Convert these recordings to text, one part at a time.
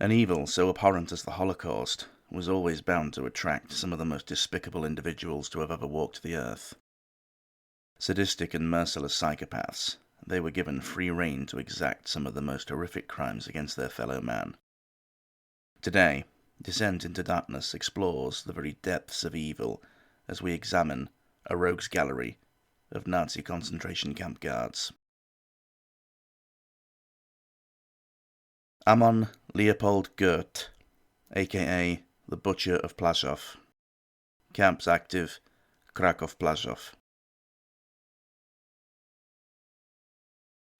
An evil so abhorrent as the Holocaust was always bound to attract some of the most despicable individuals to have ever walked the earth. Sadistic and merciless psychopaths, they were given free rein to exact some of the most horrific crimes against their fellow man. Today, Descent into Darkness explores the very depths of evil as we examine a rogues gallery of Nazi concentration camp guards. Amon Leopold Goeth, aka the Butcher of Plaszow. Camps active, Kraków-Plaszow.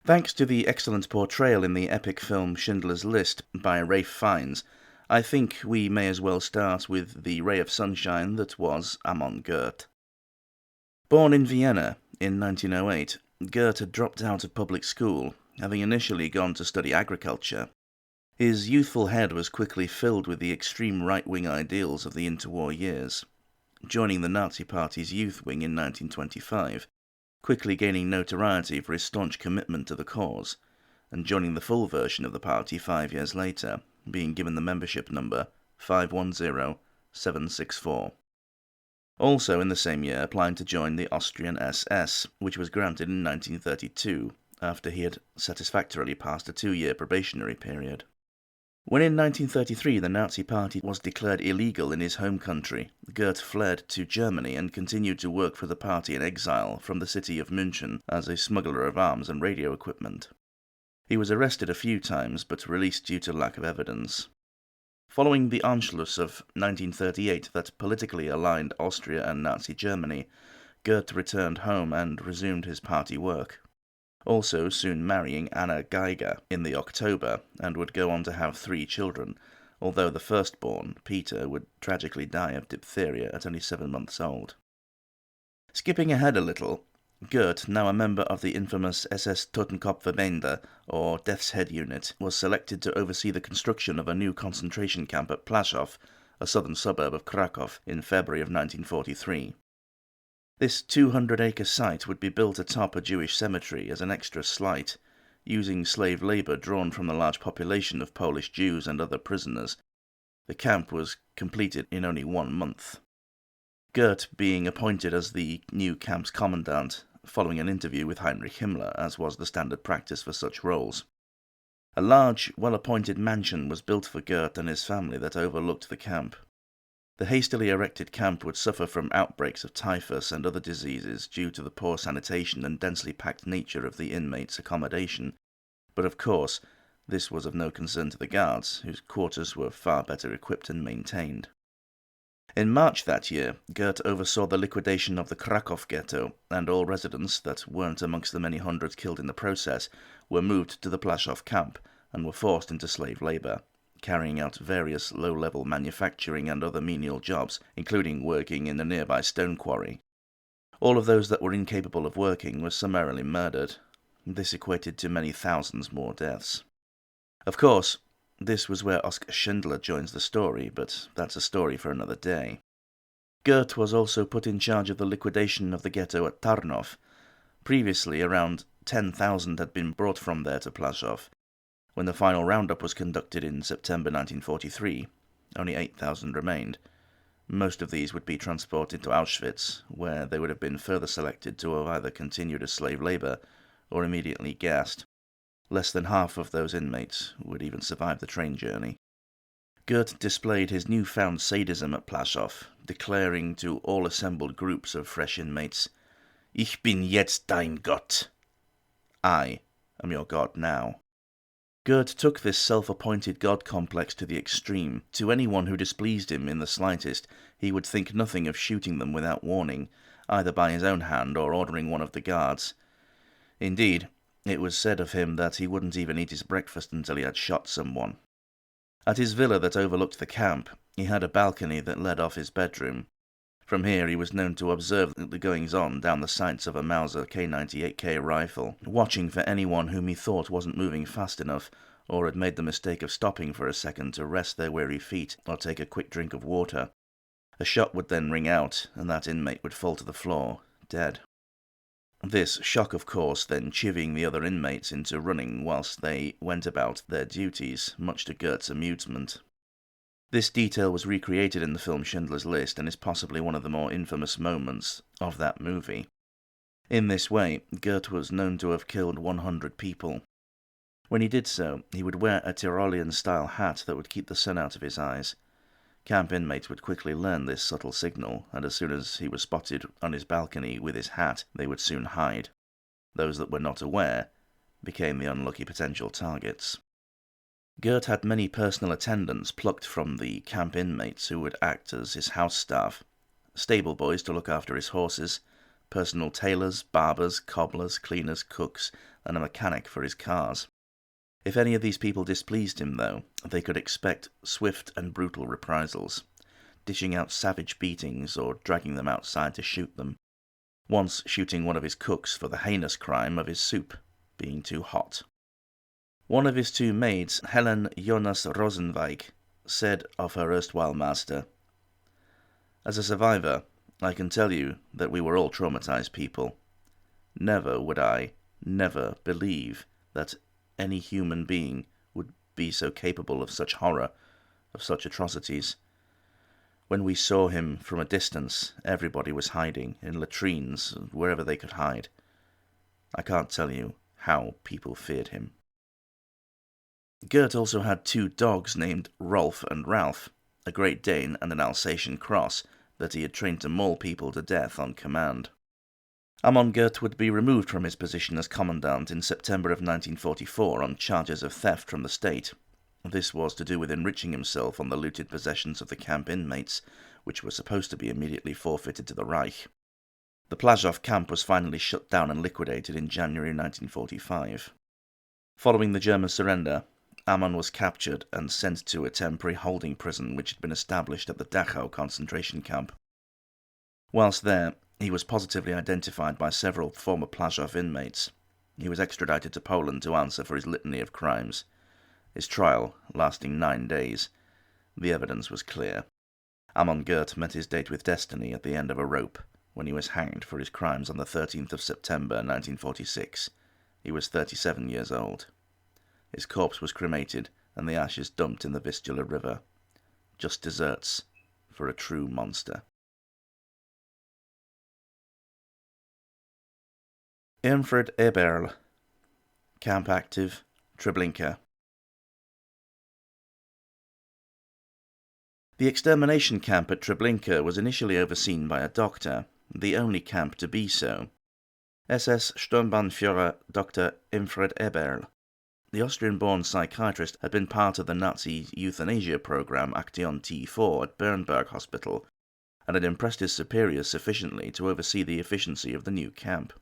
Thanks to the excellent portrayal in the epic film Schindler's List by Ralph Fiennes, I think we may as well start with the ray of sunshine that was Amon Goeth. Born in Vienna in 1908, Goeth had dropped out of public school, having initially gone to study agriculture. His youthful head was quickly filled with the extreme right-wing ideals of the interwar years, joining the Nazi Party's youth wing in 1925, quickly gaining notoriety for his staunch commitment to the cause, and joining the full version of the party 5 years later, being given the membership number 510764. Also in the same year applying to join the Austrian SS, which was granted in 1932, after he had satisfactorily passed a 2-year probationary period. When in 1933 the Nazi Party was declared illegal in his home country, Goeth fled to Germany and continued to work for the party in exile from the city of München as a smuggler of arms and radio equipment. He was arrested a few times but released due to lack of evidence. Following the Anschluss of 1938 that politically aligned Austria and Nazi Germany, Goeth returned home and resumed his party work. Also soon marrying Anna Geiger in the October, and would go on to have 3 children, although the firstborn, Peter, would tragically die of diphtheria at only 7 months old. Skipping ahead a little, Goeth, now a member of the infamous SS Totenkopfverbände, or Death's Head Unit, was selected to oversee the construction of a new concentration camp at Plaszow, a southern suburb of Kraków, in February of 1943. This 200-acre site would be built atop a Jewish cemetery as an extra slight, using slave labour drawn from the large population of Polish Jews and other prisoners. The camp was completed in only 1 month. Goeth being appointed as the new camp's commandant, following an interview with Heinrich Himmler, as was the standard practice for such roles. A large, well-appointed mansion was built for Goeth and his family that overlooked the camp. The hastily erected camp would suffer from outbreaks of typhus and other diseases due to the poor sanitation and densely packed nature of the inmates' accommodation, but of course this was of no concern to the guards, whose quarters were far better equipped and maintained. In March that year, Goeth oversaw the liquidation of the Kraków ghetto, and all residents that weren't amongst the many hundreds killed in the process were moved to the Plaszow camp and were forced into slave labour, carrying out various low-level manufacturing and other menial jobs, including working in a nearby stone quarry. All of those that were incapable of working were summarily murdered. This equated to many thousands more deaths. Of course, this was where Oskar Schindler joins the story, but that's a story for another day. Goeth was also put in charge of the liquidation of the ghetto at Tarnów. Previously, around 10,000 had been brought from there to Plaszow. When the final roundup was conducted in September 1943, only 8,000 remained. Most of these would be transported to Auschwitz, where they would have been further selected to have either continued as slave labour or immediately gassed. Less than half of those inmates would even survive the train journey. Goeth displayed his newfound sadism at Plaszow, declaring to all assembled groups of fresh inmates, "Ich bin jetzt dein Gott." I am your God now. Goeth took this self-appointed god complex to the extreme. To anyone who displeased him in the slightest, he would think nothing of shooting them without warning, either by his own hand or ordering one of the guards. Indeed, it was said of him that he wouldn't even eat his breakfast until he had shot someone. At his villa that overlooked the camp, he had a balcony that led off his bedroom. From here he was known to observe the goings-on down the sights of a Mauser K98K rifle, watching for anyone whom he thought wasn't moving fast enough, or had made the mistake of stopping for a second to rest their weary feet or take a quick drink of water. A shot would then ring out, and that inmate would fall to the floor, dead. This shock, of course, then chivying the other inmates into running whilst they went about their duties, much to Gert's amusement. This detail was recreated in the film Schindler's List and is possibly one of the more infamous moments of that movie. In this way, Gert was known to have killed 100 people. When he did so, he would wear a Tyrolean-style hat that would keep the sun out of his eyes. Camp inmates would quickly learn this subtle signal, and as soon as he was spotted on his balcony with his hat, they would soon hide. Those that were not aware became the unlucky potential targets. Gert had many personal attendants plucked from the camp inmates who would act as his house staff, stable boys to look after his horses, personal tailors, barbers, cobblers, cleaners, cooks, and a mechanic for his cars. If any of these people displeased him, though, they could expect swift and brutal reprisals, dishing out savage beatings or dragging them outside to shoot them, once shooting one of his cooks for the heinous crime of his soup being too hot. One of his two maids, Helen Jonas Rosenweig, said of her erstwhile master, "As a survivor, I can tell you that we were all traumatized people. Never would I, never believe that any human being would be so capable of such horror, of such atrocities. When we saw him from a distance, everybody was hiding, in latrines, wherever they could hide. I can't tell you how people feared him." Gert also had two dogs named Rolf and Ralph, a Great Dane and an Alsatian cross, that he had trained to maul people to death on command. Amon Gert would be removed from his position as commandant in September of 1944 on charges of theft from the state. This was to do with enriching himself on the looted possessions of the camp inmates, which were supposed to be immediately forfeited to the Reich. The Plazov camp was finally shut down and liquidated in January 1945. Following the German surrender, Amon was captured and sent to a temporary holding prison which had been established at the Dachau concentration camp. Whilst there, he was positively identified by several former Plazov inmates. He was extradited to Poland to answer for his litany of crimes. His trial, lasting 9 days, the evidence was clear. Amon Gert met his date with destiny at the end of a rope when he was hanged for his crimes on the 13th of September 1946. He was 37 years old. His corpse was cremated and the ashes dumped in the Vistula River. Just desserts for a true monster. Irmfried Eberl, camp active, Treblinka. The extermination camp at Treblinka was initially overseen by a doctor, the only camp to be so. SS Sturmbannführer Dr. Irmfried Eberl. The Austrian-born psychiatrist had been part of the Nazi euthanasia program Action T4 at Bernberg Hospital, and had impressed his superiors sufficiently to oversee the efficiency of the new camp.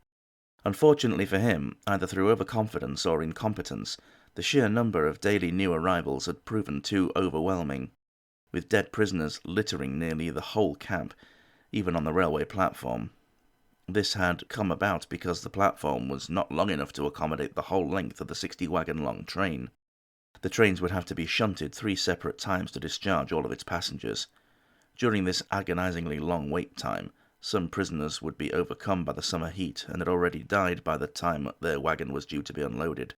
Unfortunately for him, either through overconfidence or incompetence, the sheer number of daily new arrivals had proven too overwhelming, with dead prisoners littering nearly the whole camp, even on the railway platform. This had come about because the platform was not long enough to accommodate the whole length of the 60-wagon-long train. The trains would have to be shunted 3 separate times to discharge all of its passengers. During this agonizingly long wait time, some prisoners would be overcome by the summer heat and had already died by the time their wagon was due to be unloaded.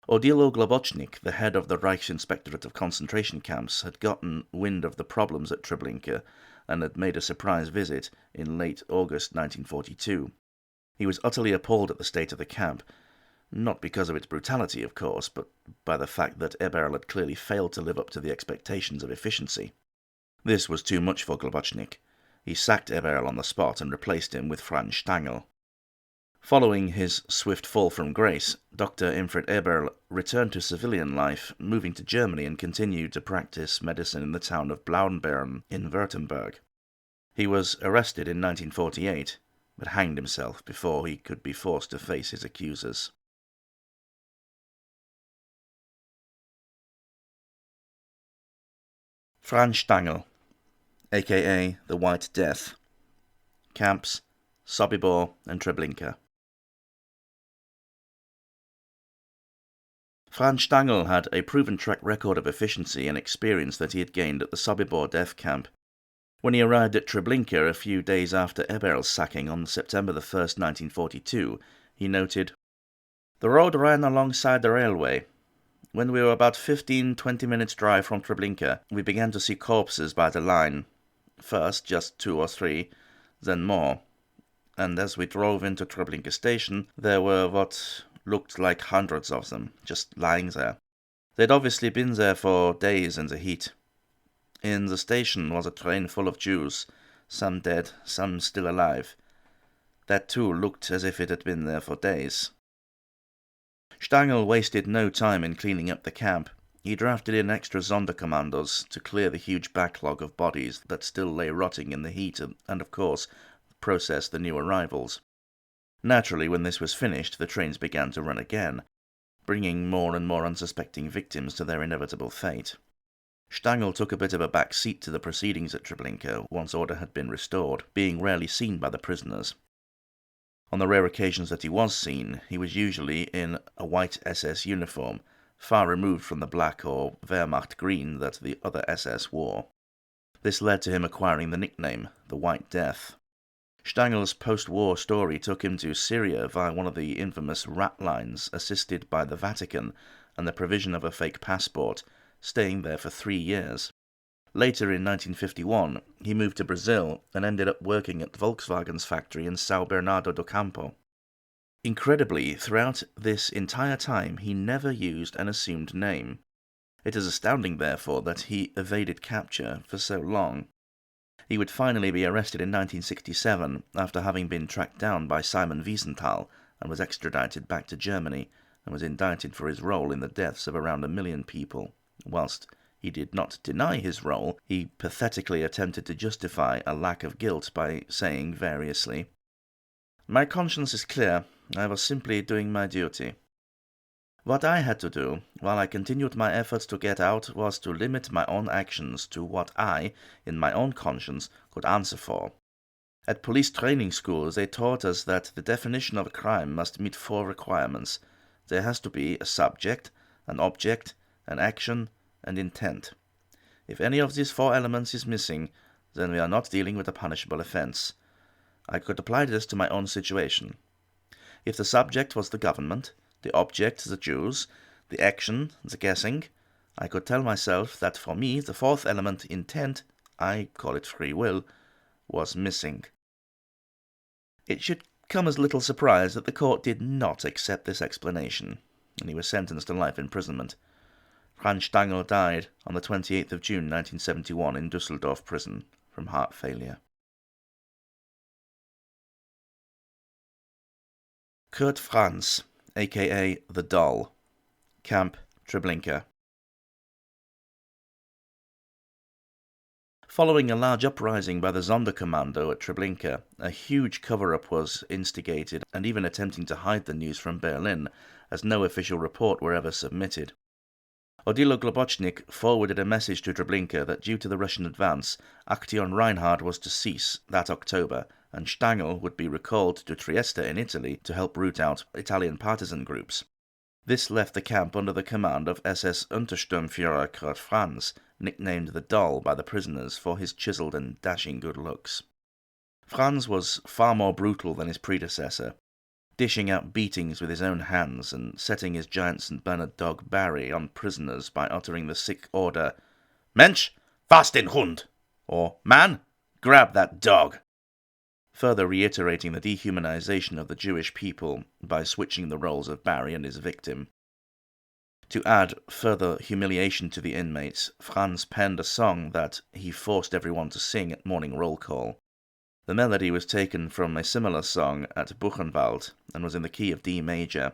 Odilo Globocnik, the head of the Reichsinspectorate of concentration camps, had gotten wind of the problems at Treblinka and had made a surprise visit in late August 1942. He was utterly appalled at the state of the camp, not because of its brutality, of course, but by the fact that Eberl had clearly failed to live up to the expectations of efficiency. This was too much for Globocnik. He sacked Eberl on the spot and replaced him with Franz Stangl. Following his swift fall from grace, Dr. Irmfried Eberl returned to civilian life, moving to Germany and continued to practice medicine in the town of Blauenbern in Württemberg. He was arrested in 1948, but hanged himself before he could be forced to face his accusers. Franz Stangl, aka the White Death. Camps, Sobibor and Treblinka. Franz Stangl had a proven track record of efficiency and experience that he had gained at the Sobibor death camp. When he arrived at Treblinka a few days after Eberl's sacking on September 1st, 1942, he noted, "The road ran alongside the railway. When we were about 15-20 minutes' drive from Treblinka, we began to see corpses by the line. First just 2 or 3, then more. And as we drove into Treblinka station, there were what looked like hundreds of them, just lying there. They'd obviously been there for days in the heat. In the station was a train full of Jews, some dead, some still alive. That too looked as if it had been there for days." Stangl wasted no time in cleaning up the camp. He drafted in extra Sonderkommandos to clear the huge backlog of bodies that still lay rotting in the heat and, of course, process the new arrivals. Naturally, when this was finished, the trains began to run again, bringing more and more unsuspecting victims to their inevitable fate. Stangl took a bit of a back seat to the proceedings at Treblinka once order had been restored, being rarely seen by the prisoners. On the rare occasions that he was seen, he was usually in a white SS uniform, far removed from the black or Wehrmacht green that the other SS wore. This led to him acquiring the nickname, the White Death. Stangl's post-war story took him to Syria via one of the infamous rat lines, assisted by the Vatican and the provision of a fake passport, staying there for 3 years. Later in 1951, he moved to Brazil and ended up working at Volkswagen's factory in São Bernardo do Campo. Incredibly, throughout this entire time, he never used an assumed name. It is astounding, therefore, that he evaded capture for so long. He would finally be arrested in 1967 after having been tracked down by Simon Wiesenthal and was extradited back to Germany and was indicted for his role in the deaths of around 1 million people. Whilst he did not deny his role, he pathetically attempted to justify a lack of guilt by saying variously, "My conscience is clear. I was simply doing my duty. What I had to do, while I continued my efforts to get out, was to limit my own actions to what I, in my own conscience, could answer for. At police training schools, they taught us that the definition of a crime must meet 4 requirements. There has to be a subject, an object, an action, and intent. If any of these 4 elements is missing, then we are not dealing with a punishable offense. I could apply this to my own situation. If the subject was the government, the object the Jews, the action the guessing, I could tell myself that for me the 4th element, intent, I call it free will, was missing." It should come as little surprise that the court did not accept this explanation, and he was sentenced to life imprisonment. Franz Stangl died on the 28th of June 1971 in Düsseldorf prison from heart failure. Kurt Franz, aka the Doll, Camp Treblinka. Following a large uprising by the Sonderkommando at Treblinka, a huge cover-up was instigated and even attempting to hide the news from Berlin, as no official report were ever submitted. Odilo Globochnik forwarded a message to Treblinka that due to the Russian advance, Action Reinhard was to cease that October, and Stangl would be recalled to Trieste in Italy to help root out Italian partisan groups. This left the camp under the command of SS Untersturmführer Kurt Franz, nicknamed the Doll by the prisoners for his chiseled and dashing good looks. Franz was far more brutal than his predecessor, dishing out beatings with his own hands and setting his giant St. Bernard dog Barry on prisoners by uttering the sick order, "Mensch, fass den Hund!" or "Man, grab that dog!" further reiterating the dehumanization of the Jewish people by switching the roles of Barry and his victim. To add further humiliation to the inmates, Franz penned a song that he forced everyone to sing at morning roll call. The melody was taken from a similar song at Buchenwald and was in the key of D major.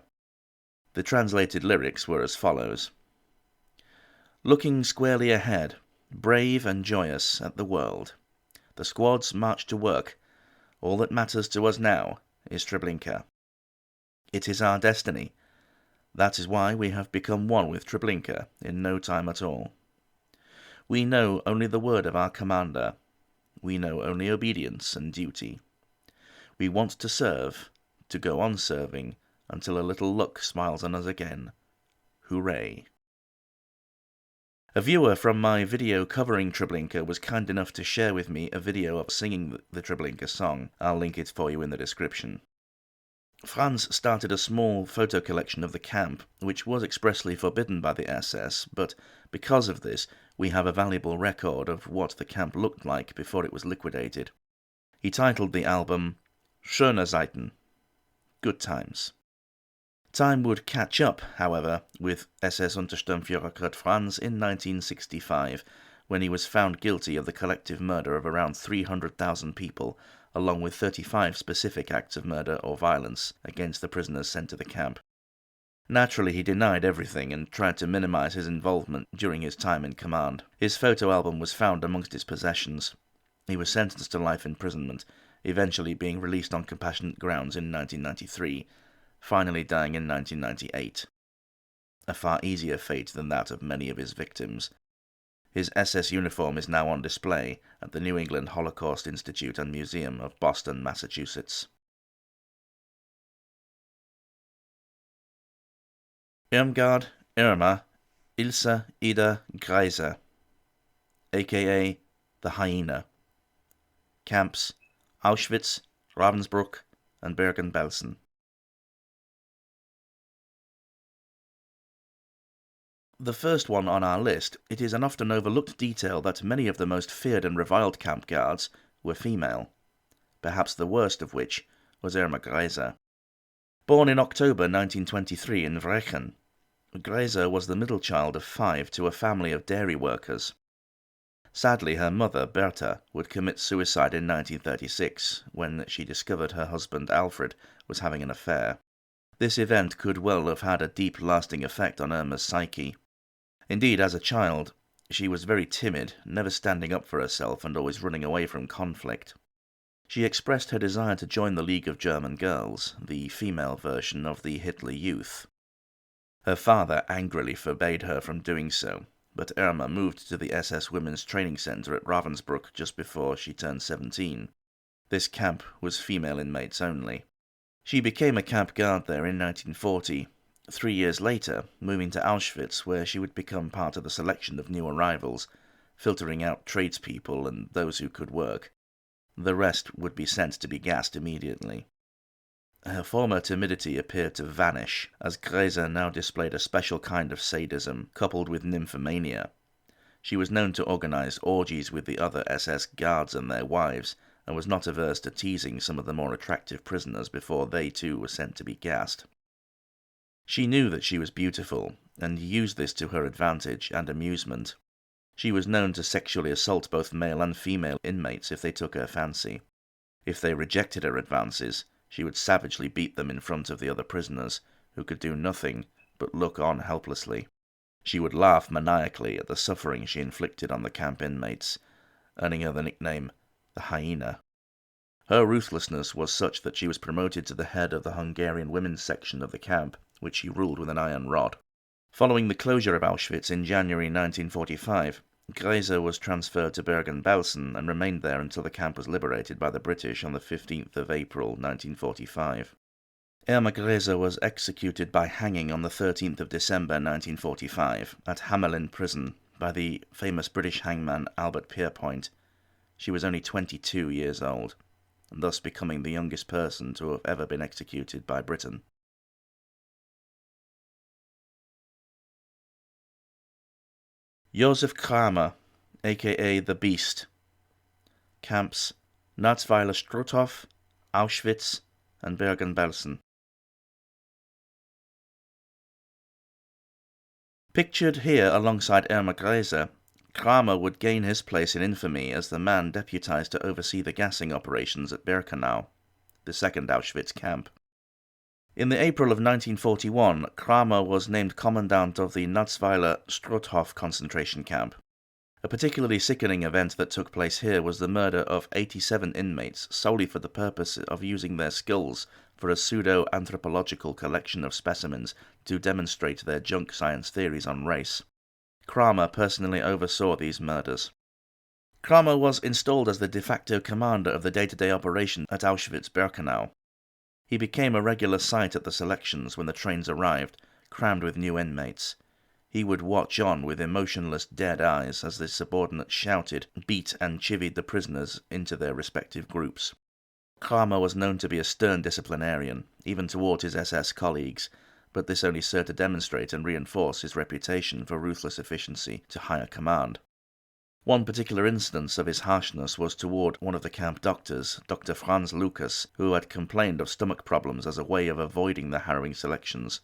The translated lyrics were as follows: "Looking squarely ahead, brave and joyous at the world, the squads march to work. All that matters to us now is Treblinka. It is our destiny. That is why we have become one with Treblinka in no time at all. We know only the word of our commander. We know only obedience and duty. We want to serve, to go on serving, until a little luck smiles on us again. Hooray!" A viewer from my video covering Treblinka was kind enough to share with me a video of singing the Treblinka song. I'll link it for you in the description. Franz started a small photo collection of the camp, which was expressly forbidden by the SS, but because of this, we have a valuable record of what the camp looked like before it was liquidated. He titled the album Schöne Zeiten, Good Times. Time would catch up, however, with SS-Untersturmführer Kurt Franz in 1965, when he was found guilty of the collective murder of around 300,000 people, along with 35 specific acts of murder or violence against the prisoners sent to the camp. Naturally, he denied everything and tried to minimize his involvement during his time in command. His photo album was found amongst his possessions. He was sentenced to life imprisonment, eventually being released on compassionate grounds in 1993, finally dying in 1998. A far easier fate than that of many of his victims. His SS uniform is now on display at the New England Holocaust Institute and Museum of Boston, Massachusetts. Irmgard Irma Ilse Grese, aka the Hyena. Camps Auschwitz, Ravensbrück, and Bergen-Belsen. The first one on our list, it is an often overlooked detail that many of the most feared and reviled camp guards were female, perhaps the worst of which was Irma Grese. Born in October 1923 in Vrechen, Grese was the middle child of 5 to a family of dairy workers. Sadly, her mother, Bertha, would commit suicide in 1936 when she discovered her husband, Alfred, was having an affair. This event could well have had a deep, lasting effect on Irma's psyche. Indeed, as a child, she was very timid, never standing up for herself and always running away from conflict. She expressed her desire to join the League of German Girls, the female version of the Hitler Youth. Her father angrily forbade her from doing so, but Irma moved to the SS Women's Training Center at Ravensbrück just before she turned 17. This camp was female inmates only. She became a camp guard there in 1940, 3 years later moving to Auschwitz, where she would become part of the selection of new arrivals, filtering out tradespeople and those who could work. The rest would be sent to be gassed immediately. Her former timidity appeared to vanish, as Grese now displayed a special kind of sadism, coupled with nymphomania. She was known to organize orgies with the other SS guards and their wives, and was not averse to teasing some of the more attractive prisoners before they too were sent to be gassed. She knew that she was beautiful, and used this to her advantage and amusement. She was known to sexually assault both male and female inmates if they took her fancy. If they rejected her advances, she would savagely beat them in front of the other prisoners, who could do nothing but look on helplessly. She would laugh maniacally at the suffering she inflicted on the camp inmates, earning her the nickname the Hyena. Her ruthlessness was such that she was promoted to the head of the Hungarian women's section of the camp, which she ruled with an iron rod. Following the closure of Auschwitz in January 1945, Grese was transferred to Bergen-Belsen and remained there until the camp was liberated by the British on the 15th of April 1945. Irma Grese was executed by hanging on the 13th of December 1945 at Hamelin prison by the famous British hangman Albert Pierrepoint. She was only 22 years old, and thus becoming the youngest person to have ever been executed by Britain. Josef Kramer, aka the Beast. Camps Natzweiler Struthof, Auschwitz, and Bergen-Belsen. Pictured here alongside Irma Grese, Kramer would gain his place in infamy as the man deputized to oversee the gassing operations at Birkenau, the second Auschwitz camp. In the April of 1941, Kramer was named commandant of the Natzweiler Struthof concentration camp. A particularly sickening event that took place here was the murder of 87 inmates solely for the purpose of using their skulls for a pseudo-anthropological collection of specimens to demonstrate their junk science theories on race. Kramer personally oversaw these murders. Kramer was installed as the de facto commander of the day-to-day operation at Auschwitz-Birkenau. He became a regular sight at the selections when the trains arrived, crammed with new inmates. He would watch on with emotionless dead eyes as the subordinates shouted, beat and chivied the prisoners into their respective groups. Kramer was known to be a stern disciplinarian, even toward his SS colleagues, but this only served to demonstrate and reinforce his reputation for ruthless efficiency to higher command. One particular instance of his harshness was toward one of the camp doctors, Dr. Franz Lucas, who had complained of stomach problems as a way of avoiding the harrowing selections.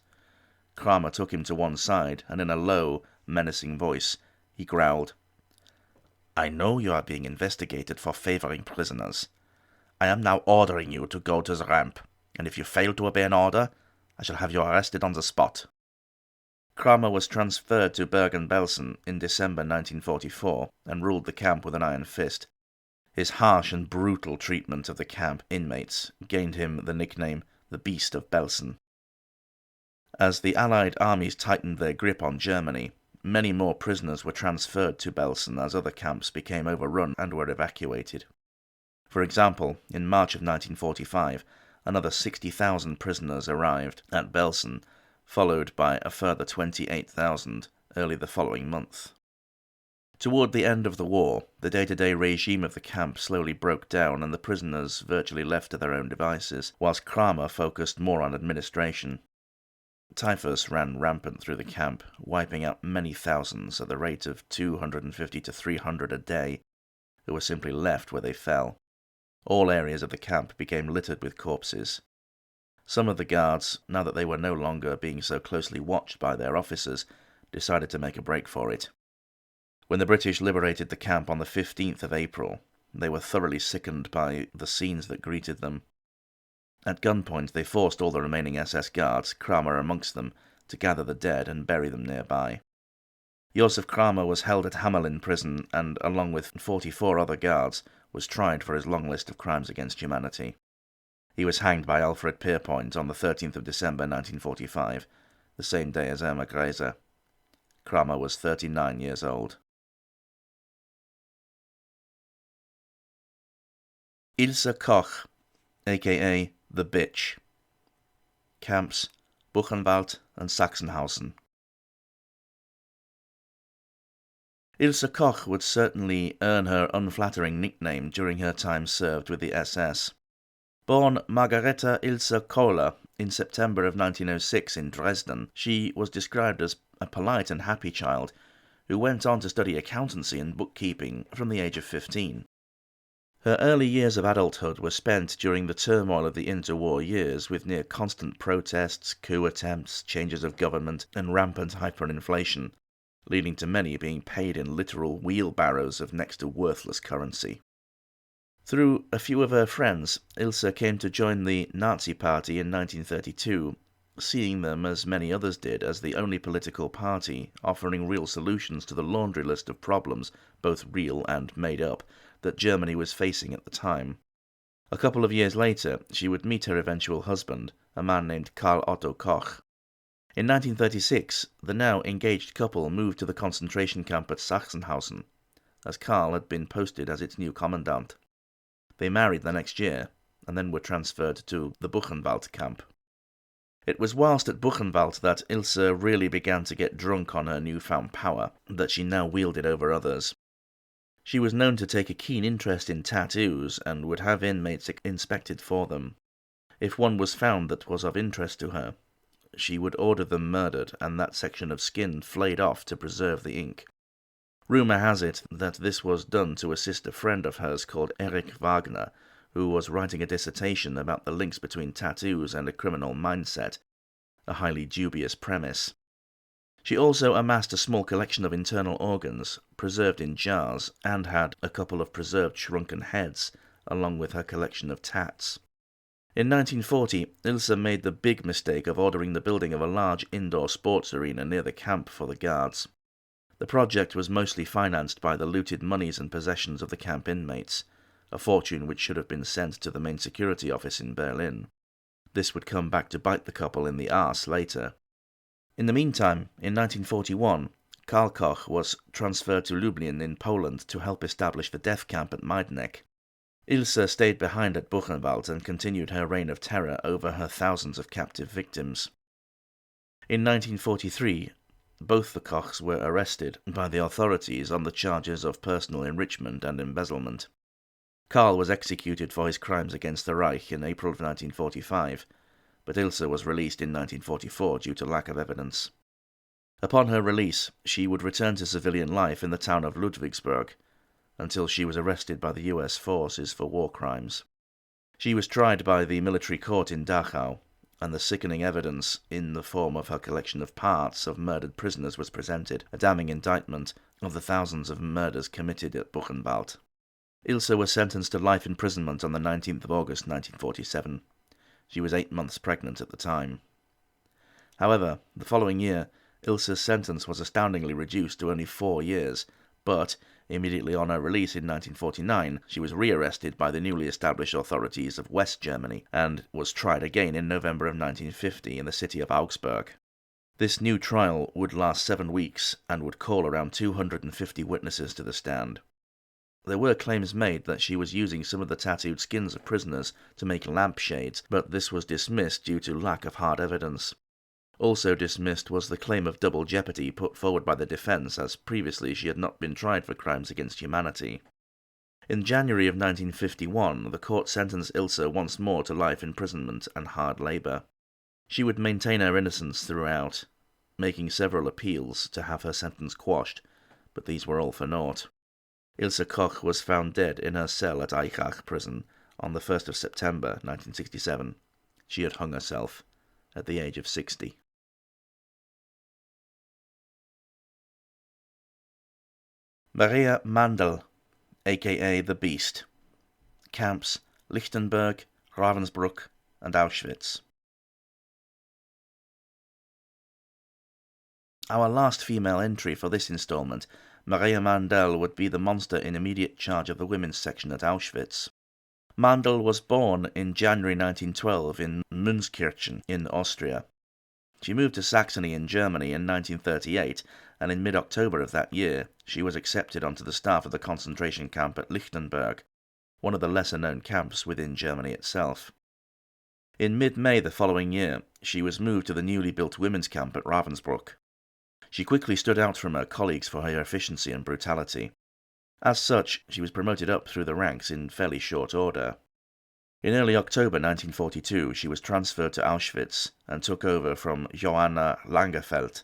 Kramer took him to one side, and in a low, menacing voice, he growled, "I know you are being investigated for favoring prisoners. I am now ordering you to go to the ramp, and if you fail to obey an order, I shall have you arrested on the spot." Kramer was transferred to Bergen-Belsen in December 1944 and ruled the camp with an iron fist. His harsh and brutal treatment of the camp inmates gained him the nickname the Beast of Belsen. As the Allied armies tightened their grip on Germany, many more prisoners were transferred to Belsen as other camps became overrun and were evacuated. For example, in March of 1945, another 60,000 prisoners arrived at Belsen, followed by a further 28,000 early the following month. Toward the end of the war, the day-to-day regime of the camp slowly broke down and the prisoners virtually left to their own devices, whilst Kramer focused more on administration. Typhus ran rampant through the camp, wiping out many thousands at the rate of 250 to 300 a day, who were simply left where they fell. All areas of the camp became littered with corpses. Some of the guards, now that they were no longer being so closely watched by their officers, decided to make a break for it. When the British liberated the camp on the 15th of April, they were thoroughly sickened by the scenes that greeted them. At gunpoint, they forced all the remaining SS guards, Kramer amongst them, to gather the dead and bury them nearby. Josef Kramer was held at Hamelin prison and, along with 44 other guards, was tried for his long list of crimes against humanity. He was hanged by Alfred Pierpoint on the 13th of December 1945, the same day as Irma Grese. Kramer was 39 years old. Ilse Koch, a.k.a. the Bitch. Camps Buchenwald and Sachsenhausen. Ilse Koch would certainly earn her unflattering nickname during her time served with the SS. Born Margareta Ilse Kohler in September of 1906 in Dresden, she was described as a polite and happy child who went on to study accountancy and bookkeeping from the age of 15. Her early years of adulthood were spent during the turmoil of the interwar years with near constant protests, coup attempts, changes of government, and rampant hyperinflation, leading to many being paid in literal wheelbarrows of next to worthless currency. Through a few of her friends, Ilse came to join the Nazi Party in 1932, seeing them, as many others did, as the only political party offering real solutions to the laundry list of problems, both real and made up, that Germany was facing at the time. A couple of years later, she would meet her eventual husband, a man named Karl Otto Koch. In 1936, the now engaged couple moved to the concentration camp at Sachsenhausen, as Karl had been posted as its new commandant. They married the next year, and then were transferred to the Buchenwald camp. It was whilst at Buchenwald that Ilse really began to get drunk on her newfound power that she now wielded over others. She was known to take a keen interest in tattoos and would have inmates inspected for them. If one was found that was of interest to her, she would order them murdered and that section of skin flayed off to preserve the ink. Rumour has it that this was done to assist a friend of hers called Erich Wagner, who was writing a dissertation about the links between tattoos and a criminal mindset, a highly dubious premise. She also amassed a small collection of internal organs, preserved in jars, and had a couple of preserved shrunken heads, along with her collection of tats. In 1940, Ilse made the big mistake of ordering the building of a large indoor sports arena near the camp for the guards. The project was mostly financed by the looted monies and possessions of the camp inmates, a fortune which should have been sent to the main security office in Berlin. This would come back to bite the couple in the arse later. In the meantime, in 1941, Karl Koch was transferred to Lublin in Poland to help establish the death camp at Majdanek. Ilse stayed behind at Buchenwald and continued her reign of terror over her thousands of captive victims. In 1943, both the Kochs were arrested by the authorities on the charges of personal enrichment and embezzlement. Karl was executed for his crimes against the Reich in April of 1945, but Ilse was released in 1944 due to lack of evidence. Upon her release, she would return to civilian life in the town of Ludwigsburg, until she was arrested by the US forces for war crimes. She was tried by the military court in Dachau, and the sickening evidence in the form of her collection of parts of murdered prisoners was presented, a damning indictment of the thousands of murders committed at Buchenwald. Ilse was sentenced to life imprisonment on the 19th of August 1947. She was 8 months pregnant at the time. However, the following year, Ilse's sentence was astoundingly reduced to only 4 years, but immediately on her release in 1949, she was rearrested by the newly established authorities of West Germany and was tried again in November of 1950 in the city of Augsburg. This new trial would last 7 weeks and would call around 250 witnesses to the stand. There were claims made that she was using some of the tattooed skins of prisoners to make lampshades, but this was dismissed due to lack of hard evidence. Also dismissed was the claim of double jeopardy put forward by the defence, as previously she had not been tried for crimes against humanity. In January of 1951, the court sentenced Ilse once more to life imprisonment and hard labour. She would maintain her innocence throughout, making several appeals to have her sentence quashed, but these were all for naught. Ilse Koch was found dead in her cell at Eichach prison on the 1st of September 1967. She had hung herself at the age of 60. Maria Mandl, aka the Beast. Camps Lichtenberg, Ravensbrück, and Auschwitz. Our last female entry for this installment, Maria Mandl, would be the monster in immediate charge of the women's section at Auschwitz. Mandl was born in January 1912 in Münzkirchen in Austria. She moved to Saxony in Germany in 1938, and in mid-October of that year she was accepted onto the staff of the concentration camp at Lichtenberg, one of the lesser-known camps within Germany itself. In mid-May the following year, she was moved to the newly built women's camp at Ravensbrück. She quickly stood out from her colleagues for her efficiency and brutality. As such, she was promoted up through the ranks in fairly short order. In early October 1942, she was transferred to Auschwitz and took over from Johanna Langerfeld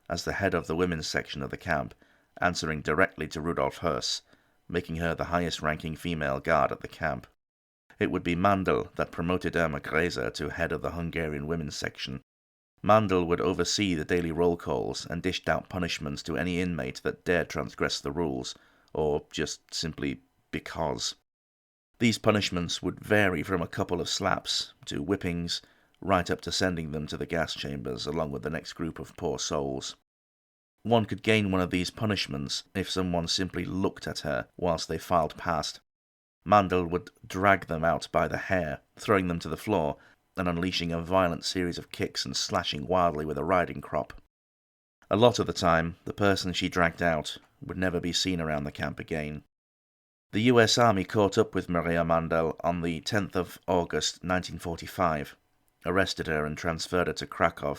as the head of the women's section of the camp, answering directly to Rudolf H, making her the highest-ranking female guard at the camp. It would be Mandl that promoted Irma Grese to head of the Hungarian women's section. Mandl would oversee the daily roll calls and dished out punishments to any inmate that dared transgress the rules, or just simply because. These punishments would vary from a couple of slaps to whippings, right up to sending them to the gas chambers along with the next group of poor souls. One could gain one of these punishments if someone simply looked at her whilst they filed past. Mandl would drag them out by the hair, throwing them to the floor, and unleashing a violent series of kicks and slashing wildly with a riding crop. A lot of the time, the person she dragged out would never be seen around the camp again. The US Army caught up with Maria Mandl on the 10th of August 1945, arrested her and transferred her to Krakow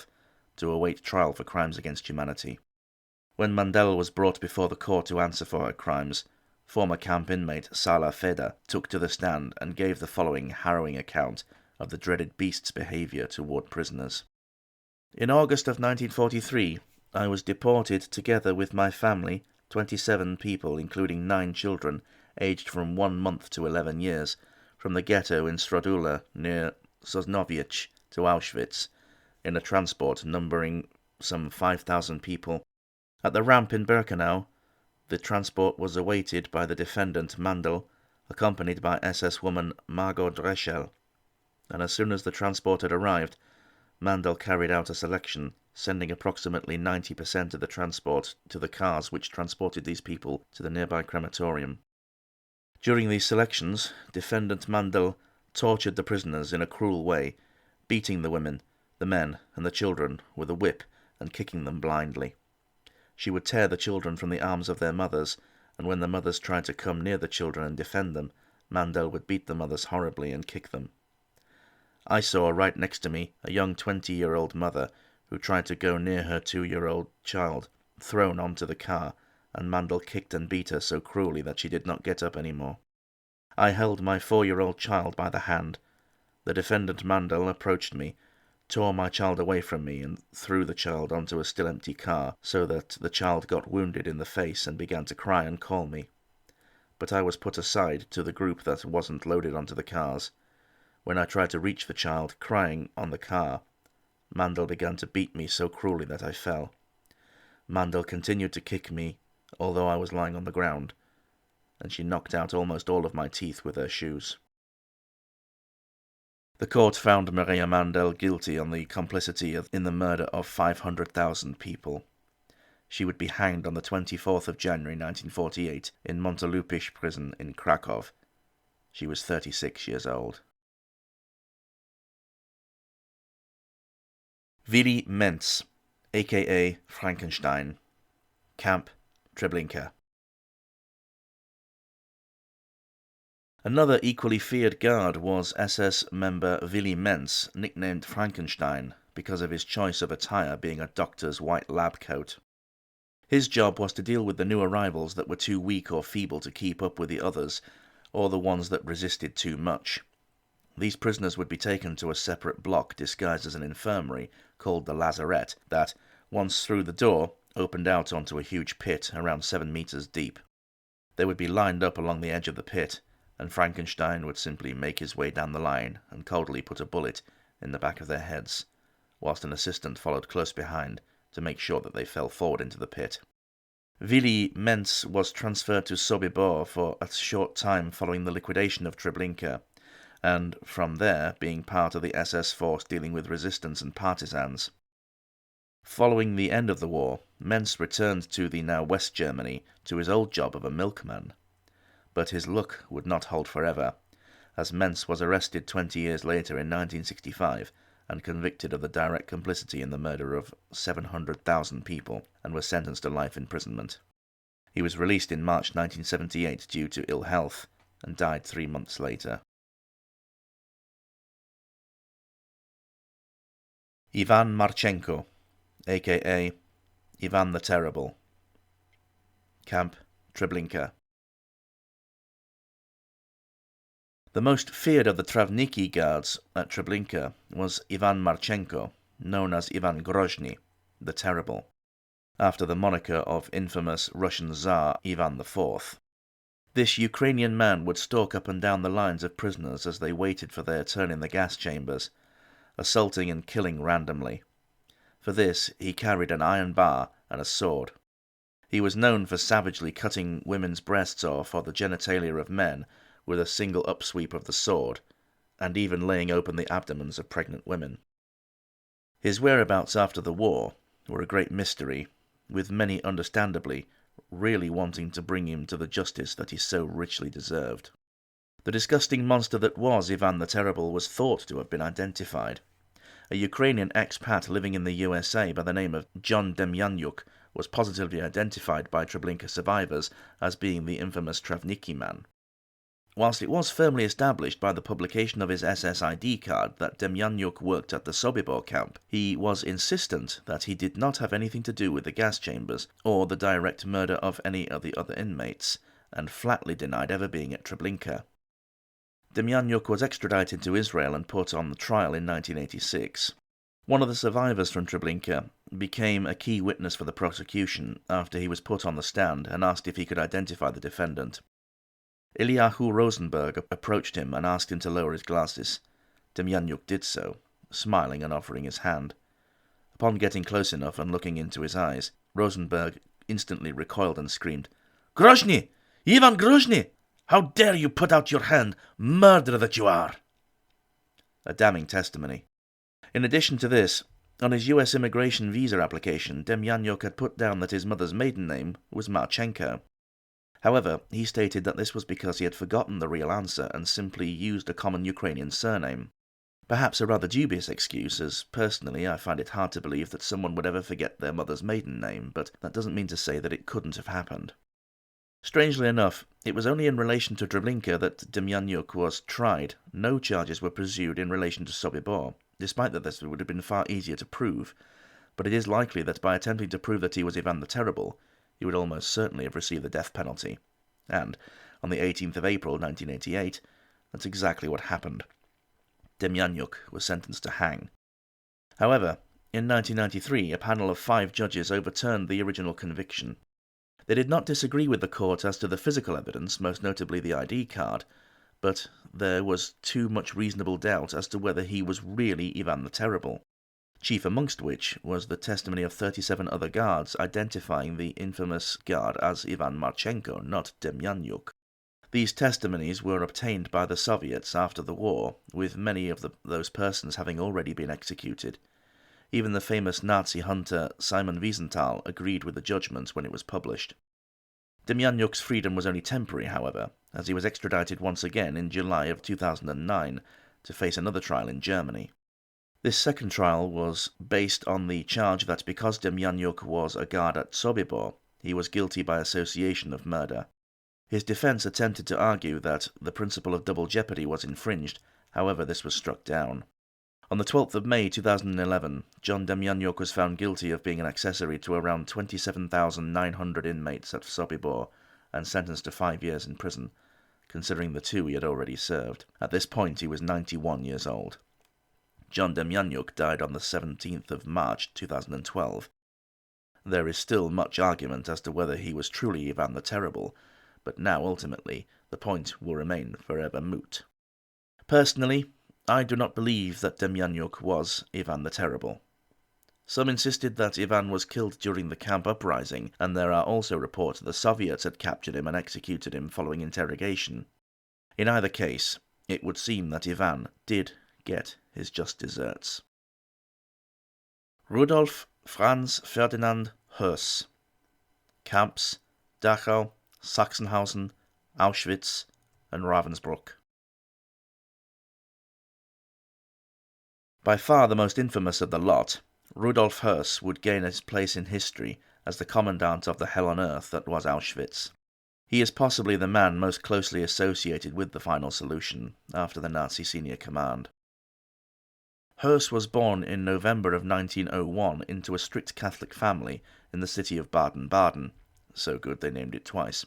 to await trial for crimes against humanity. When Mandl was brought before the court to answer for her crimes, former camp inmate Sala Feder took to the stand and gave the following harrowing account of the dreaded beast's behaviour toward prisoners. In August of 1943, I was deported together with my family, 27 people including 9 children, aged from 1 month to 11 years, from the ghetto in Strodula near Sosnowiec to Auschwitz, in a transport numbering some 5,000 people. At the ramp in Birkenau, the transport was awaited by the defendant Mandl, accompanied by SS woman Margot Dreschel, and as soon as the transport had arrived, Mandl carried out a selection, sending approximately 90% of the transport to the cars which transported these people to the nearby crematorium. During these selections, defendant Mandl tortured the prisoners in a cruel way, beating the women, the men, and the children with a whip and kicking them blindly. She would tear the children from the arms of their mothers, and when the mothers tried to come near the children and defend them, Mandl would beat the mothers horribly and kick them. I saw right next to me a young 20-year-old mother who tried to go near her 2-year-old child, thrown onto the car, and Mandl kicked and beat her so cruelly that she did not get up anymore. I held my 4-year-old child by the hand. The defendant Mandl approached me, tore my child away from me, and threw the child onto a still empty car, so that the child got wounded in the face and began to cry and call me. But I was put aside to the group that wasn't loaded onto the cars. When I tried to reach the child, crying, on the car, Mandl began to beat me so cruelly that I fell. Mandl continued to kick me, although I was lying on the ground, and she knocked out almost all of my teeth with her shoes. The court found Maria Mandl guilty on the complicity in the murder of 500,000 people. She would be hanged on the 24th of January 1948 in Montelupisch prison in Krakow. She was 36 years old. Willi Mentz, a.k.a. Frankenstein. Camp Treblinka. Another equally feared guard was SS member Willi Mentz, nicknamed Frankenstein because of his choice of attire being a doctor's white lab coat. His job was to deal with the new arrivals that were too weak or feeble to keep up with the others, or the ones that resisted too much. These prisoners would be taken to a separate block disguised as an infirmary called the Lazarette that, once through the door, opened out onto a huge pit around 7 meters deep. They would be lined up along the edge of the pit, and Frankenstein would simply make his way down the line and coldly put a bullet in the back of their heads, whilst an assistant followed close behind to make sure that they fell forward into the pit. Willi Mentz was transferred to Sobibor for a short time following the liquidation of Treblinka, and from there being part of the SS force dealing with resistance and partisans. Following the end of the war, Mentz returned to the now West Germany to his old job of a milkman. But his luck would not hold forever, as Mentz was arrested 20 years later in 1965 and convicted of the direct complicity in the murder of 700,000 people and was sentenced to life imprisonment. He was released in March 1978 due to ill health and died 3 months later. Ivan Marchenko, a.k.a. Ivan the Terrible. Camp Treblinka. The most feared of the Travniki guards at Treblinka was Ivan Marchenko, known as Ivan Grozny, the Terrible, after the moniker of infamous Russian Tsar Ivan IV. This Ukrainian man would stalk up and down the lines of prisoners as they waited for their turn in the gas chambers, assaulting and killing randomly. For this, he carried an iron bar and a sword. He was known for savagely cutting women's breasts off or the genitalia of men with a single upsweep of the sword, and even laying open the abdomens of pregnant women. His whereabouts after the war were a great mystery, with many understandably really wanting to bring him to the justice that he so richly deserved. The disgusting monster that was Ivan the Terrible was thought to have been identified. A Ukrainian expat living in the USA by the name of John Demyanyuk was positively identified by Treblinka survivors as being the infamous Travniki man. Whilst it was firmly established by the publication of his SS ID card that Demyanyuk worked at the Sobibor camp, he was insistent that he did not have anything to do with the gas chambers or the direct murder of any of the other inmates, and flatly denied ever being at Treblinka. Demyanyuk was extradited to Israel and put on the trial in 1986. One of the survivors from Treblinka became a key witness for the prosecution after he was put on the stand and asked if he could identify the defendant. Eliyahu Rosenberg approached him and asked him to lower his glasses. Demyanyuk did so, smiling and offering his hand. Upon getting close enough and looking into his eyes, Rosenberg instantly recoiled and screamed, "Grozny! Ivan Grozny! How dare you put out your hand, murderer that you are!" A damning testimony. In addition to this, on his US immigration visa application, Demyanyuk had put down that his mother's maiden name was Marchenko. However, he stated that this was because he had forgotten the real answer and simply used a common Ukrainian surname. Perhaps a rather dubious excuse, as personally I find it hard to believe that someone would ever forget their mother's maiden name, but that doesn't mean to say that it couldn't have happened. Strangely enough, it was only in relation to Treblinka that Demyanyuk was tried. No charges were pursued in relation to Sobibor, despite that this would have been far easier to prove. but it is likely that by attempting to prove that he was Ivan the Terrible, he would almost certainly have received the death penalty. And, on the 18th of April 1988, that's exactly what happened. Demjanjuk was sentenced to hang. However, in 1993, a panel of 5 judges overturned the original conviction. They did not disagree with the court as to the physical evidence, most notably the ID card, but there was too much reasonable doubt as to whether he was really Ivan the Terrible, chief amongst which was the testimony of 37 other guards identifying the infamous guard as Ivan Marchenko, not Demjanjuk. These testimonies were obtained by the Soviets after the war, with many of those persons having already been executed. Even the famous Nazi hunter Simon Wiesenthal agreed with the judgment when it was published. Demjanjuk's freedom was only temporary, however, as he was extradited once again in July of 2009 to face another trial in Germany. This second trial was based on the charge that because Demjanjuk was a guard at Sobibor, he was guilty by association of murder. His defense attempted to argue that the principle of double jeopardy was infringed, however this was struck down. On the 12th of May 2011, John Demjanjuk was found guilty of being an accessory to around 27,900 inmates at Sobibor and sentenced to 5 years in prison, considering the 2 he had already served. At this point he was 91 years old. John Demjanjuk died on the 17th of March 2012. There is still much argument as to whether he was truly Ivan the Terrible, but now ultimately the point will remain forever moot. Personally, I do not believe that Demjanjuk was Ivan the Terrible. Some insisted that Ivan was killed during the camp uprising, and there are also reports that the Soviets had captured him and executed him following interrogation. In either case, it would seem that Ivan did get his just desserts. Rudolf Franz Ferdinand Höss. Camps Dachau, Sachsenhausen, Auschwitz, and Ravensbrück. By far the most infamous of the lot, Rudolf Höss would gain his place in history as the commandant of the hell on earth that was Auschwitz. He is possibly the man most closely associated with the final solution, after the Nazi senior command. Höss was born in November of 1901 into a strict Catholic family in the city of Baden-Baden, so good they named it twice.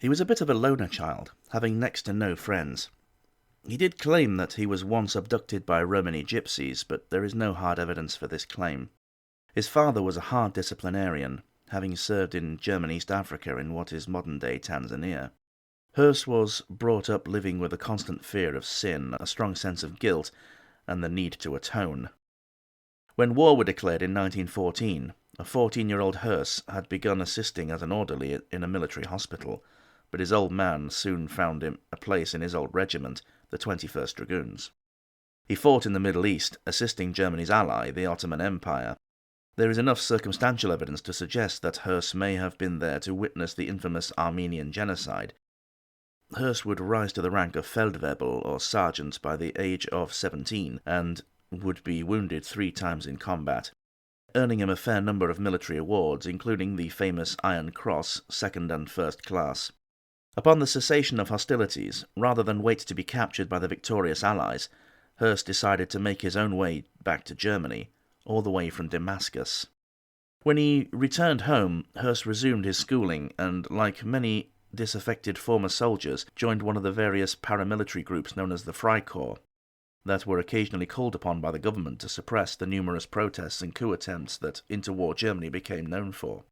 He was a bit of a loner child, having next to no friends. He did claim that he was once abducted by Romani gypsies, but there is no hard evidence for this claim. His father was a hard disciplinarian, having served in German East Africa in what is modern-day Tanzania. Höss was brought up living with a constant fear of sin, a strong sense of guilt, and the need to atone. When war was declared in 1914, a 14-year-old Höss had begun assisting as an orderly in a military hospital, but his old man soon found him a place in his old regiment, the 21st Dragoons. He fought in the Middle East, assisting Germany's ally, the Ottoman Empire. There is enough circumstantial evidence to suggest that Höss may have been there to witness the infamous Armenian genocide. Höss would rise to the rank of Feldwebel or sergeant by the age of 17 and would be wounded 3 times in combat, earning him a fair number of military awards, including the famous Iron Cross, 2nd and 1st class. Upon the cessation of hostilities, rather than wait to be captured by the victorious Allies, Höss decided to make his own way back to Germany, all the way from Damascus. When he returned home, Höss resumed his schooling and, like many disaffected former soldiers, joined one of the various paramilitary groups known as the Freikorps, that were occasionally called upon by the government to suppress the numerous protests and coup attempts that interwar Germany became known for.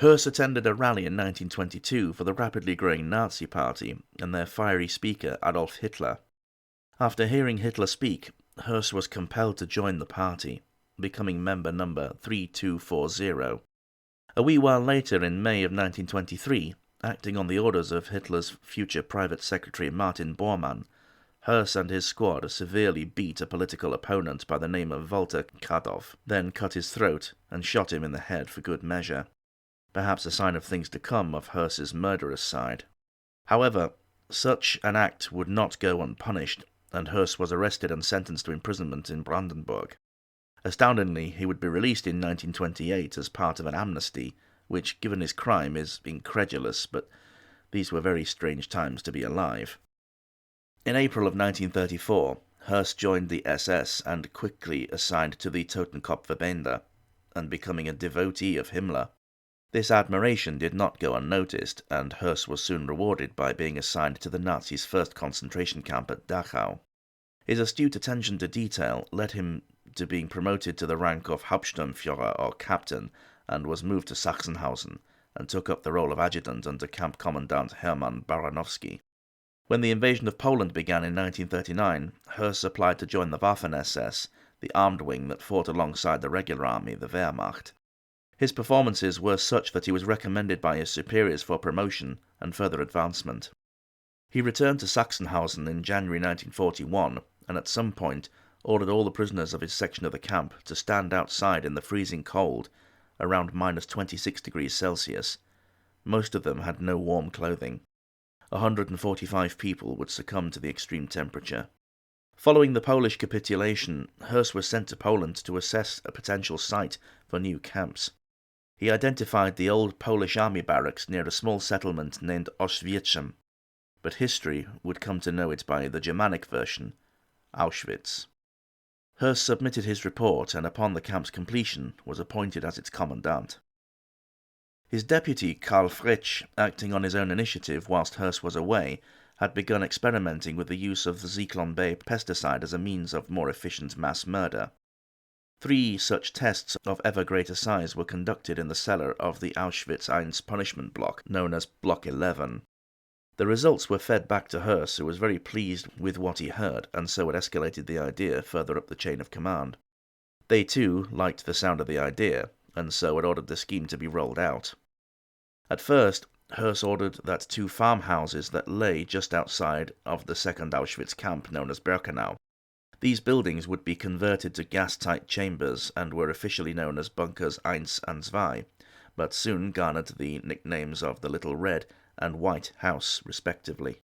Höss attended a rally in 1922 for the rapidly growing Nazi Party and their fiery speaker Adolf Hitler. After hearing Hitler speak, Höss was compelled to join the party, becoming member number 3240. A wee while later, in May of 1923, acting on the orders of Hitler's future private secretary Martin Bormann, Höss and his squad severely beat a political opponent by the name of Walter Kadov, then cut his throat and shot him in the head for good measure, perhaps a sign of things to come of Höss's murderous side. However, such an act would not go unpunished, and Höss was arrested and sentenced to imprisonment in Brandenburg. Astoundingly, he would be released in 1928 as part of an amnesty, which, given his crime, is incredulous, but these were very strange times to be alive. In April of 1934, Höss joined the SS and quickly assigned to the Totenkopfverbände, and becoming a devotee of Himmler. This admiration did not go unnoticed, and Höss was soon rewarded by being assigned to the Nazis' first concentration camp at Dachau. His astute attention to detail led him to being promoted to the rank of Hauptsturmführer, or captain, and was moved to Sachsenhausen, and took up the role of adjutant under Camp Commandant Hermann Baranowski. When the invasion of Poland began in 1939, Höss applied to join the Waffen-SS, the armed wing that fought alongside the regular army, the Wehrmacht. His performances were such that he was recommended by his superiors for promotion and further advancement. He returned to Sachsenhausen in January 1941, and at some point ordered all the prisoners of his section of the camp to stand outside in the freezing cold, around minus 26 degrees Celsius. Most of them had no warm clothing. 145 people would succumb to the extreme temperature. Following the Polish capitulation, Höss was sent to Poland to assess a potential site for new camps. He identified the old Polish army barracks near a small settlement named Oświęcim, but history would come to know it by the Germanic version, Auschwitz. Höss submitted his report, and upon the camp's completion was appointed as its commandant. His deputy, Karl Fritsch, acting on his own initiative whilst Höss was away, had begun experimenting with the use of the Zyklon B pesticide as a means of more efficient mass murder. 3 such tests of ever greater size were conducted in the cellar of the Auschwitz I punishment block, known as Block 11. The results were fed back to Höss, who was very pleased with what he heard, and so had escalated the idea further up the chain of command. They too liked the sound of the idea, and so had ordered the scheme to be rolled out. At first, Höss ordered that 2 farmhouses that lay just outside of the second Auschwitz camp, known as Birkenau. These buildings would be converted to gas-tight chambers and were officially known as Bunkers 1 and 2, but soon garnered the nicknames of the Little Red and White House, respectively.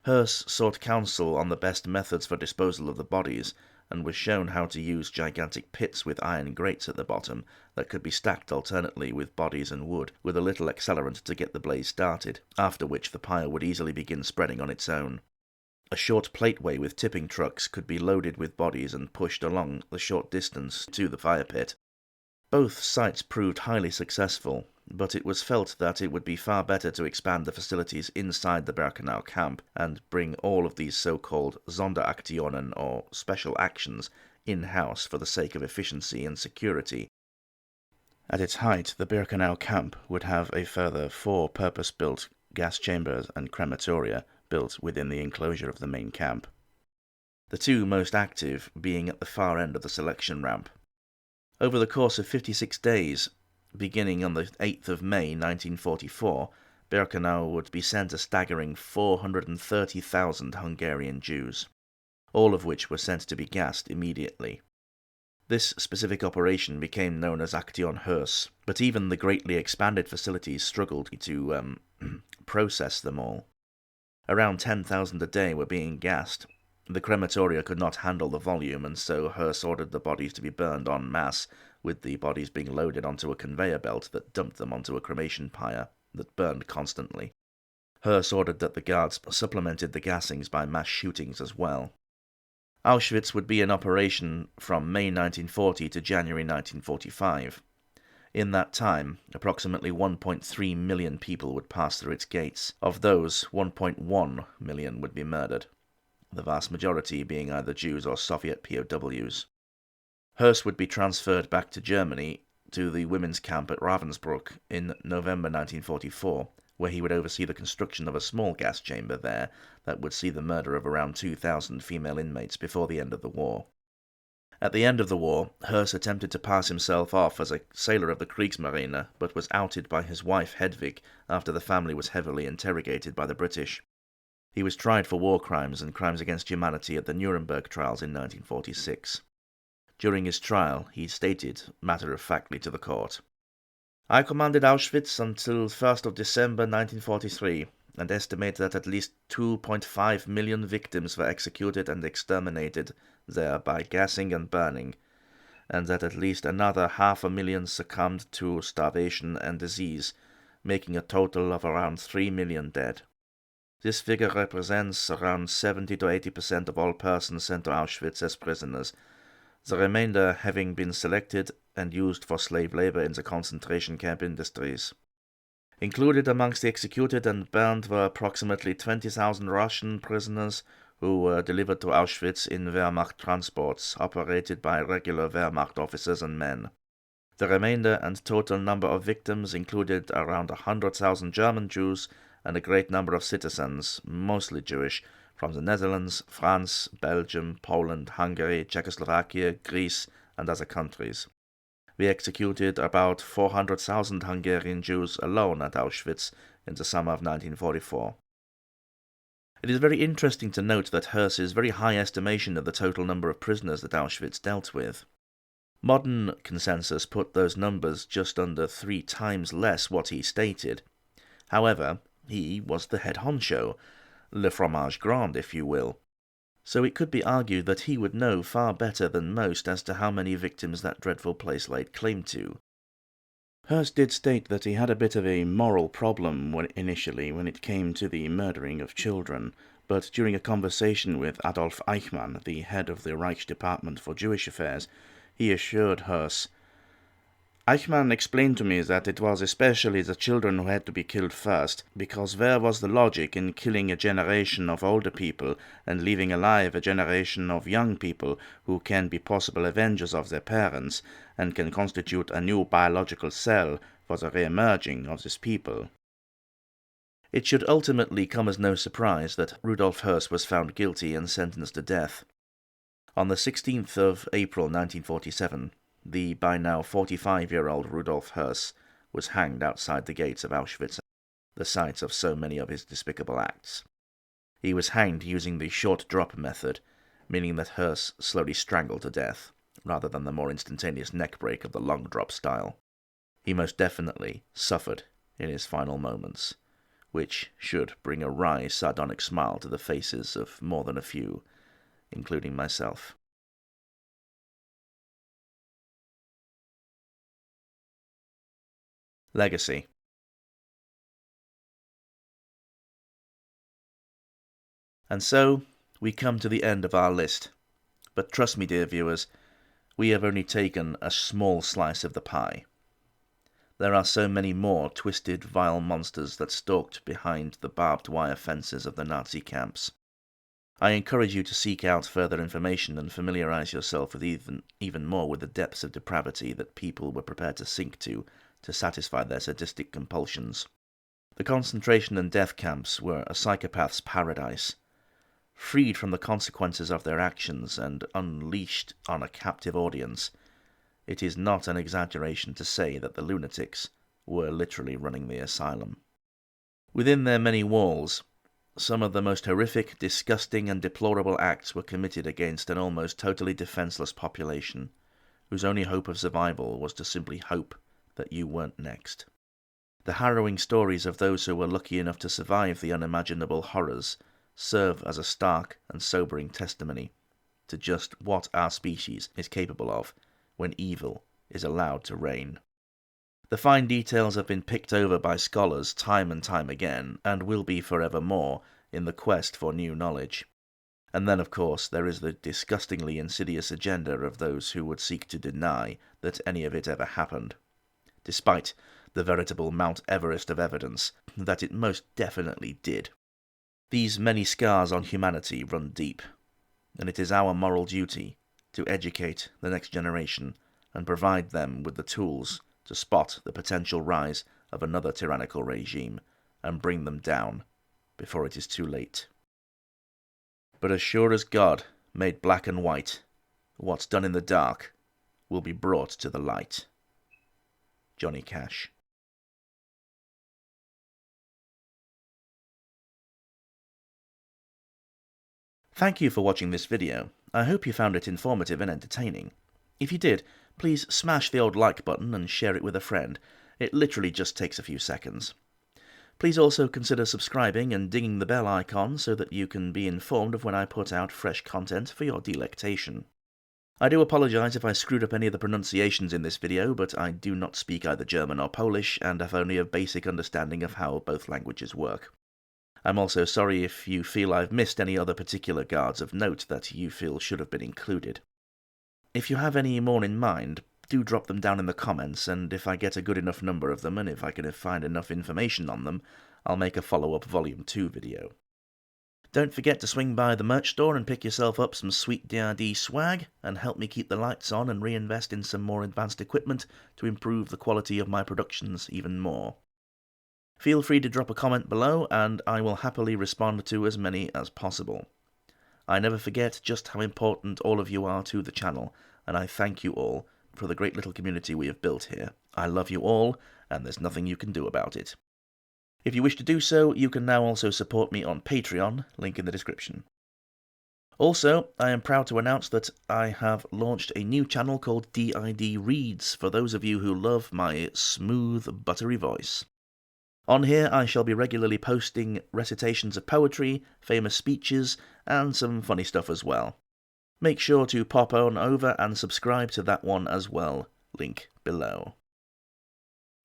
Höss sought counsel on the best methods for disposal of the bodies, and was shown how to use gigantic pits with iron grates at the bottom that could be stacked alternately with bodies and wood, with a little accelerant to get the blaze started, after which the pile would easily begin spreading on its own. A short plateway with tipping trucks could be loaded with bodies and pushed along the short distance to the fire pit. Both sites proved highly successful, but it was felt that it would be far better to expand the facilities inside the Birkenau camp and bring all of these so-called Sonderaktionen, or special actions, in-house for the sake of efficiency and security. At its height, the Birkenau camp would have a further 4 purpose-built gas chambers and crematoria built within the enclosure of the main camp, the 2 most active being at the far end of the selection ramp. Over the course of 56 days, beginning on the 8th of May 1944, Birkenau would be sent a staggering 430,000 Hungarian Jews, all of which were sent to be gassed immediately. This specific operation became known as Aktion Höss, but even the greatly expanded facilities struggled to process them all. Around 10,000 a day were being gassed. The crematoria could not handle the volume, and so Höss ordered the bodies to be burned en masse, with the bodies being loaded onto a conveyor belt that dumped them onto a cremation pyre that burned constantly. Höss ordered that the guards supplemented the gassings by mass shootings as well. Auschwitz would be in operation from May 1940 to January 1945. In that time, approximately 1.3 million people would pass through its gates. Of those, 1.1 million would be murdered, the vast majority being either Jews or Soviet POWs. Höss would be transferred back to Germany, to the women's camp at Ravensbrück in November 1944, where he would oversee the construction of a small gas chamber there that would see the murder of around 2,000 female inmates before the end of the war. At the end of the war, Höss attempted to pass himself off as a sailor of the Kriegsmarine, but was outed by his wife Hedwig after the family was heavily interrogated by the British. He was tried for war crimes and crimes against humanity at the Nuremberg trials in 1946. During his trial, he stated matter-of-factly to the court, "I commanded Auschwitz until 1st of December 1943, and estimate that at least 2.5 million victims were executed and exterminated there by gassing and burning, and that at least another 500,000 succumbed to starvation and disease, making a total of around 3 million dead. This figure represents around 70 to 80% of all persons sent to Auschwitz as prisoners, the remainder having been selected and used for slave labor in the concentration camp industries. Included amongst the executed and burned were approximately 20,000 Russian prisoners who were delivered to Auschwitz in Wehrmacht transports operated by regular Wehrmacht officers and men. The remainder and total number of victims included around 100,000 German Jews and a great number of citizens, mostly Jewish, from the Netherlands, France, Belgium, Poland, Hungary, Czechoslovakia, Greece, and other countries. We executed about 400,000 Hungarian Jews alone at Auschwitz in the summer of 1944. It is very interesting to note that Hirsch's very high estimation of the total number of prisoners that Auschwitz dealt with. Modern consensus put those numbers just under 3 times less what he stated. However, he was the head honcho, le fromage grand, if you will. So it could be argued that he would know far better than most as to how many victims that dreadful place laid claim to. Hirsch did state that he had a bit of a moral problem initially when it came to the murdering of children, but during a conversation with Adolf Eichmann, the head of the Reich Department for Jewish Affairs, he assured Hirsch, "Eichmann explained to me that it was especially the children who had to be killed first, because where was the logic in killing a generation of older people and leaving alive a generation of young people who can be possible avengers of their parents and can constitute a new biological cell for the re-emerging of this people?" It should ultimately come as no surprise that Rudolf Hirsch was found guilty and sentenced to death. On the 16th of April 1947, the by now 45-year-old Rudolf Hirsch was hanged outside the gates of Auschwitz, the site of so many of his despicable acts. He was hanged using the short drop method, meaning that Hirsch slowly strangled to death, rather than the more instantaneous neck break of the long drop style. He most definitely suffered in his final moments, which should bring a wry, sardonic smile to the faces of more than a few, including myself. Legacy. And so, we come to the end of our list. But trust me, dear viewers, we have only taken a small slice of the pie. There are so many more twisted, vile monsters that stalked behind the barbed wire fences of the Nazi camps. I encourage you to seek out further information and familiarize yourself with even more with the depths of depravity that people were prepared to sink to satisfy their sadistic compulsions. The concentration and death camps were a psychopath's paradise. Freed from the consequences of their actions and unleashed on a captive audience, it is not an exaggeration to say that the lunatics were literally running the asylum. Within their many walls, some of the most horrific, disgusting, and deplorable acts were committed against an almost totally defenseless population, whose only hope of survival was to simply hope that you weren't next. The harrowing stories of those who were lucky enough to survive the unimaginable horrors serve as a stark and sobering testimony to just what our species is capable of when evil is allowed to reign. The fine details have been picked over by scholars time and time again, and will be forevermore in the quest for new knowledge. And then, of course, there is the disgustingly insidious agenda of those who would seek to deny that any of it ever happened, despite the veritable Mount Everest of evidence that it most definitely did. These many scars on humanity run deep, and it is our moral duty to educate the next generation and provide them with the tools to spot the potential rise of another tyrannical regime and bring them down before it is too late. But as sure as God made black and white, what's done in the dark will be brought to the light. Johnny Cash. Thank you for watching this video. I hope you found it informative and entertaining. If you did, please smash the old like button and share it with a friend. It literally just takes a few seconds. Please also consider subscribing and dinging the bell icon so that you can be informed of when I put out fresh content for your delectation. I do apologise if I screwed up any of the pronunciations in this video, but I do not speak either German or Polish and have only a basic understanding of how both languages work. I'm also sorry if you feel I've missed any other particular guards of note that you feel should have been included. If you have any more in mind, do drop them down in the comments, and if I get a good enough number of them, and if I can find enough information on them, I'll make a follow-up Volume 2 video. Don't forget to swing by the merch store and pick yourself up some sweet DRD swag, and help me keep the lights on and reinvest in some more advanced equipment to improve the quality of my productions even more. Feel free to drop a comment below, and I will happily respond to as many as possible. I never forget just how important all of you are to the channel, and I thank you all for the great little community we have built here. I love you all, and there's nothing you can do about it. If you wish to do so, you can now also support me on Patreon, link in the description. Also, I am proud to announce that I have launched a new channel called DID Reads for those of you who love my smooth, buttery voice. On here I shall be regularly posting recitations of poetry, famous speeches, and some funny stuff as well. Make sure to pop on over and subscribe to that one as well, link below.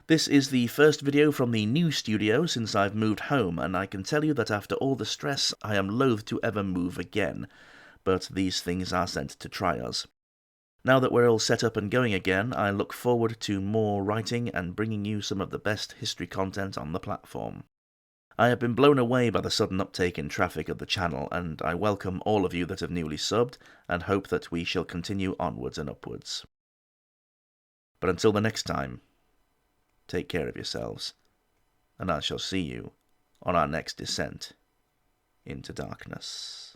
This is the first video from the new studio since I've moved home, and I can tell you that after all the stress I am loath to ever move again, but these things are sent to try us. Now that we're all set up and going again, I look forward to more writing and bringing you some of the best history content on the platform. I have been blown away by the sudden uptake in traffic of the channel, and I welcome all of you that have newly subbed, and hope that we shall continue onwards and upwards. But until the next time, take care of yourselves, and I shall see you on our next descent into darkness.